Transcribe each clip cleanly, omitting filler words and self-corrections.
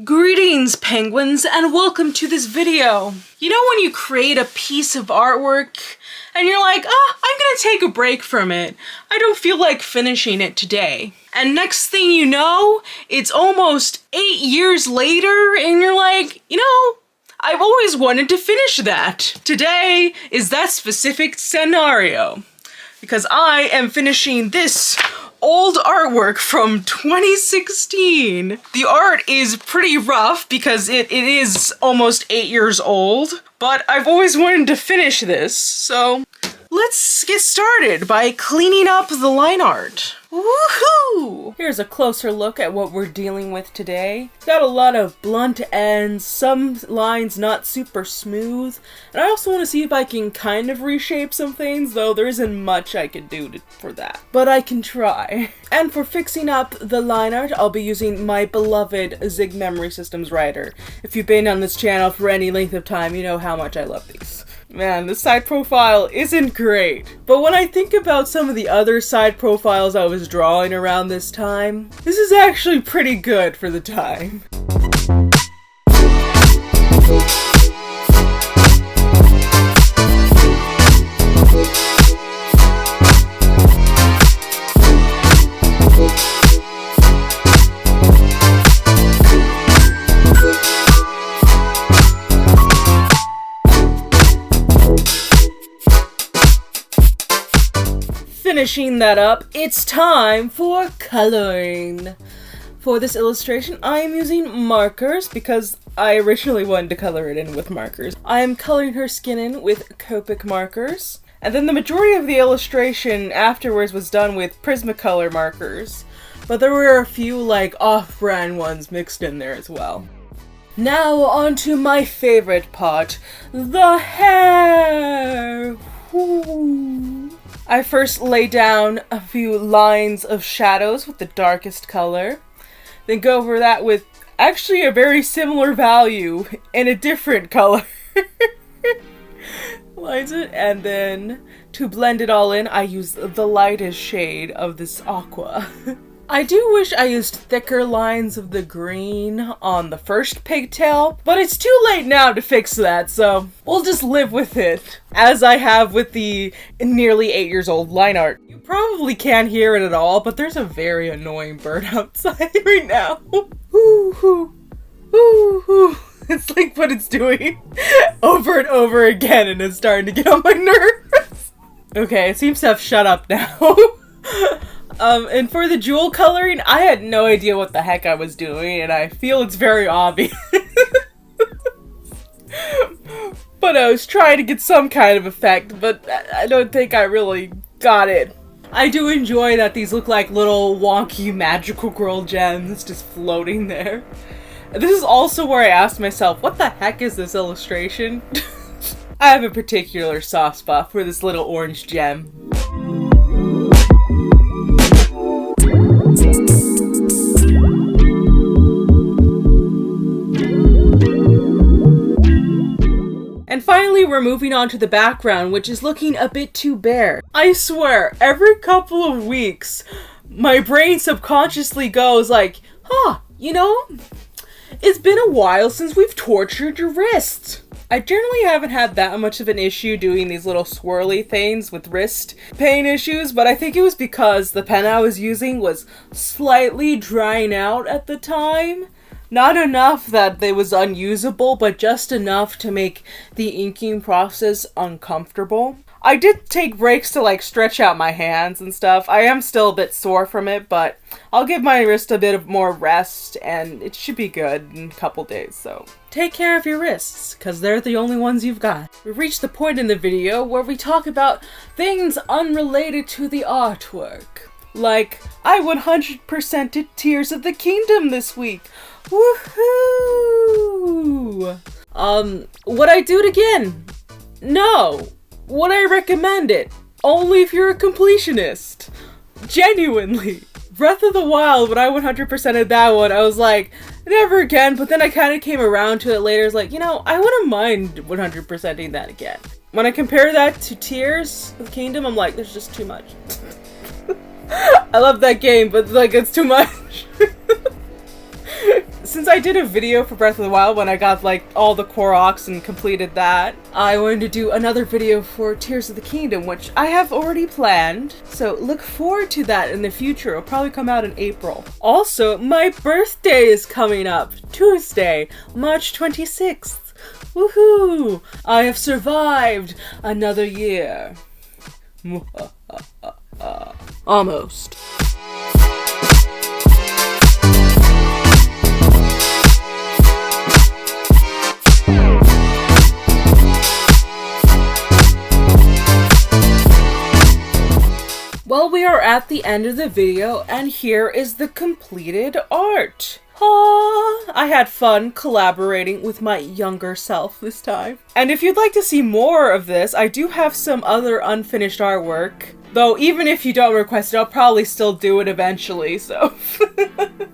Greetings, penguins, and welcome to this video. You know when you create a piece of artwork and you're like, I'm gonna take a break from it. I don't feel like finishing it today. And next thing you know, it's almost 8 years later and you're like, I've always wanted to finish that. Today is that specific scenario because I am finishing this old artwork from 2016. The art is pretty rough because it is almost 8 years old, but I've always wanted to finish this, so let's get started by cleaning up the line art. Woohoo! Here's a closer look at what we're dealing with today. It's got a lot of blunt ends, some lines not super smooth, and I also want to see if I can kind of reshape some things, though there isn't much I can do for that. But I can try. And for fixing up the line art, I'll be using my beloved Zig Memory Systems writer. If you've been on this channel for any length of time, you know how much I love these. Man, this side profile isn't great, but when I think about some of the other side profiles I was drawing around this time, this is actually pretty good for the time. Finishing that up, it's time for coloring. For this illustration, I am using markers because I originally wanted to color it in with markers. I am coloring her skin in with Copic markers, and then the majority of the illustration afterwards was done with Prismacolor markers, but there were a few off-brand ones mixed in there as well. Now on to my favorite part, the hair! Ooh. I first lay down a few lines of shadows with the darkest color, then go over that with actually a very similar value in a different color. Lines it, and then to blend it all in, I use the lightest shade of this aqua. I do wish I used thicker lines of the green on the first pigtail, but it's too late now to fix that, so we'll just live with it, as I have with the nearly 8 years old line art. You probably can't hear it at all, but there's a very annoying bird outside right now. Woo-hoo, woo-hoo. It's like what it's doing over and over again, and it's starting to get on my nerves. Okay, it seems to have shut up now. And for the jewel coloring, I had no idea what the heck I was doing, and I feel it's very obvious. But I was trying to get some kind of effect, but I don't think I really got it. I do enjoy that these look like little wonky magical girl gems just floating there. This is also where I asked myself, what the heck is this illustration? I have a particular soft spot for this little orange gem. And finally, we're moving on to the background, which is looking a bit too bare. I swear, every couple of weeks, my brain subconsciously goes like, it's been a while since we've tortured your wrists. I generally haven't had that much of an issue doing these little swirly things with wrist pain issues, but I think it was because the pen I was using was slightly drying out at the time. Not enough that it was unusable, but just enough to make the inking process uncomfortable. I did take breaks to stretch out my hands and stuff. I am still a bit sore from it, but I'll give my wrist a bit of more rest and it should be good in a couple days, so. Take care of your wrists, because they're the only ones you've got. We've reached the point in the video where we talk about things unrelated to the artwork. Like, I 100%ed Tears of the Kingdom this week. Woohoo! Would I do it again? No. Would I recommend it? Only if you're a completionist. Genuinely. Breath of the Wild, when I 100%ed that one, I was like, never again, but then I kind of came around to it later. It's like, I wouldn't mind 100%ing that again. When I compare that to Tears of the Kingdom, I'm like, there's just too much. I love that game, but it's too much. since I did a video for Breath of the Wild when I got like all the Koroks and completed that, I wanted to do another video for Tears of the Kingdom, which I have already planned. So look forward to that in the future. It'll probably come out in April. Also, my birthday is coming up. Tuesday, March 26th. Woohoo! I have survived another year. Almost. Well, we are at the end of the video, and here is the completed art. I had fun collaborating with my younger self this time. And if you'd like to see more of this, I do have some other unfinished artwork. Though even if you don't request it, I'll probably still do it eventually, so...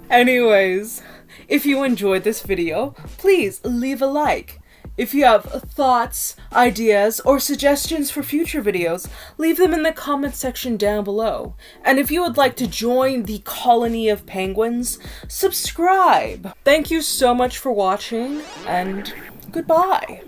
Anyways, if you enjoyed this video, please leave a like. If you have thoughts, ideas, or suggestions for future videos, leave them in the comment section down below. And if you would like to join the colony of penguins, subscribe! Thank you so much for watching, and goodbye!